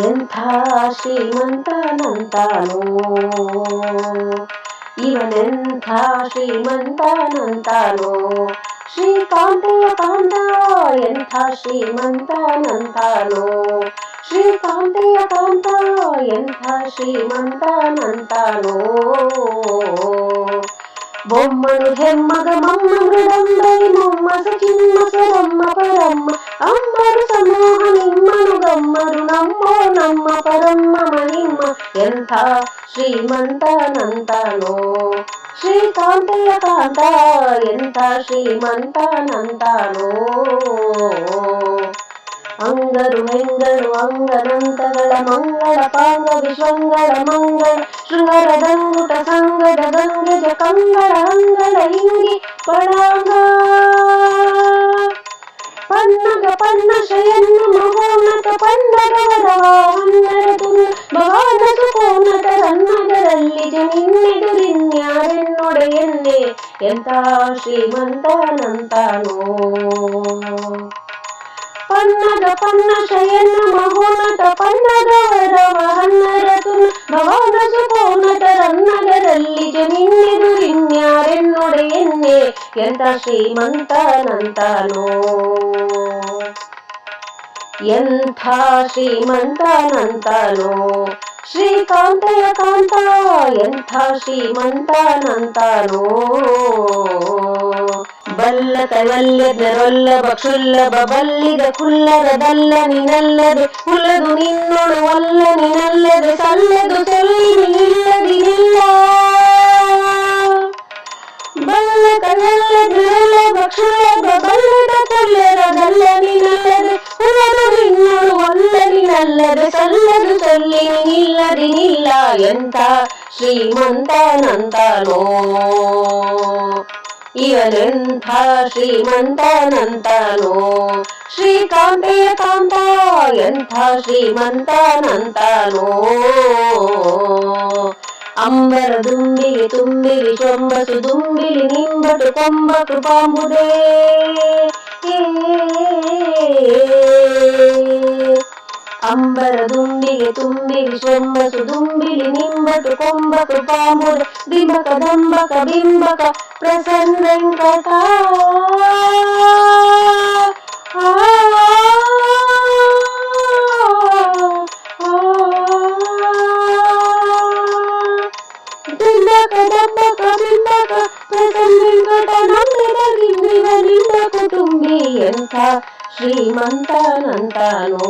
ಎಂಥ ಶ್ರೀಮಂತನಂತಾನೋ ಇವನೆಂಥ ಶ್ರೀಮಂತನಂತಾನೋ ಶ್ರೀಕಾಂತೆಯ ಕಾಂತ ಎಂಥ ಶ್ರೀಮಂತನಂತಾನೋ ಶ್ರೀಕಾಂತೆಯ ಕಾಂತ ಎಂಥ ಶ್ರೀಮಂತನಂತಾನೋ ಬೊಮ್ಮನು ಹೆಮ್ಮಗ ಮಮ್ಮ ಮೃದಂಬೈ ಮೊಮ್ಮಸ ಚಿಮ್ಮಸರಮ್ಮ ಪರಮ್ಮ ಅಮ್ಮರು ಸಮೂಹ ನಿಮ್ಮನು ಗಮ್ಮರು ನಮ್ಮೋ ನಮ್ಮ ಪರಮ್ಮ ಮಣಿಮ್ಮ ಎಂಥ ಶ್ರೀಮಂತನಂತಾನೋ ಶ್ರೀಕಾಂತೆಯ ಕಾಂತ ಎಂಥ ಶ್ರೀಮಂತನಂತಾನೋ ಅಂಗರು ಹೆಂಗರು ಅಂಗನಂತಗಳ ಮಂಗಳ ಪಾಂಗ ವಿಶ್ವಂಗಳ ಮಂಗಳ ಶೃಂಗರದಂಗುಟ ಸಂಗದ ಗಂಗಜ ಕಂಗಳ ಅಂಗಳ ಇಂಗಿ ಪಳಾಂಗ ಪನ್ನಗ ಪನ್ನ ಶಯನ್ನ ಮಹೋನ್ನತ ಪನ್ನಗವರವ ಹನ್ನರ ತುನ್ನ ಭವಾನಸು ಕೋನ್ನತ ರನ್ನಗರಲ್ಲಿ ಜನಿನ್ನೆದುರಿನ್ಯಾರೆನ್ನೊಡೆಯನ್ನೇ ಎಂಥ ಶ್ರೀಮಂತನಂತಾನೋ ಪನ್ನಗ ಪನ್ನ ಶಯನ್ನ ಮಹೋನ್ನತ ಪನ್ನಗವರವ ಹನ್ನರ ತುನ್ನ ಭವಾನಸು ಕೋನ್ನತ ರನ್ನಗರಲ್ಲಿ ಜನಿನ್ನೆದುರಿನ್ಯಾರೆನ್ನೊಡೆಯನ್ನೇ ಎಂಥ ಶ್ರೀಮಂತನಂತಾನೋ ಎಂಥ ಶ್ರೀಮಂತನಂತಾನೋ ಶ್ರೀಕಾಂತೆಯ ಕಾಂತ ಎಂಥ ಶ್ರೀಮಂತನಂತಾನೋ ಬಲ್ಲತವಲ್ಲದರೊಲ್ಲ ಬಕ್ಷುಲ್ಲಭ ಬಲ್ಲಿದ ಕುಲ್ಲರದಲ್ಲ ನಿನಲ್ಲದೆ ಹುಲ್ಲದು ನಿನ್ನೊಳು ಅಲ್ಲ ನಿನಲ್ಲದೆ ಸಲ್ಲದು ಸೊಲ್ಲಿ ನಿಲ್ಲದಿಲ್ಲ ಬಲ್ಲತವಲ್ಲದರೊಲ್ಲ ಬಕ್ಷುಲ್ಲಭ ಬಲ್ಲಿದ ಕುಲ್ಲರದಲ್ಲ ನಿನಲ್ಲದೆ ಹುಲ್ಲದು ನಿನ್ನೊಳು ಅಲ್ಲ ನಿನಲ್ಲದೆ ಸಲ್ಲದು ಸೊಲ್ಲಿ ನಿಲ್ಲದಿಲ್ಲ ಎಂಥ ಶ್ರೀಮಂತನಂತಾನೋ ಇವನೆಂಥ ಶ್ರೀಮಂತನಂತಾನೋ ಶ್ರೀಕಾಂತೆಯ ಕಾಂತ ಎಂಥ ಶ್ರೀಮಂತನಂತಾನೋ ಅಂಬರ ದುಂಬಿಗೆ ತುಂಬಿ ವಿಶ್ವಂಬಸು ದುಂಬಿಲಿ ನಿಂಬಟು ಕೊಂಬ ಕೃಪಾಂಬುದೇ ಅಂಬರ ದುಂಬಿಗೆ ತುಂಬಿ ವಿಶ್ವಂಬಸು ದುಂಬಿಲಿ ನಿಂಬಟು ಕೊಂಬ ಕೃಪಾಂಬುದ ಬಿಂಬಕ ದಂಬಕ ಬಿಂಬಕ ಪ್ರಸನ್ನ ವೆಂಕಟ ಬಿಂಬಕ ದಂಬಕ ಬಿಂಬಕ ಪ್ರಸನ್ನ ವೆಂಕಟ ನಂದಿನ ಗಿಂಬಿನ ನಿಂದ ಕುಟುಂಬಿ ಎಂಥ ಶ್ರೀಮಂತನಂತಾನೋ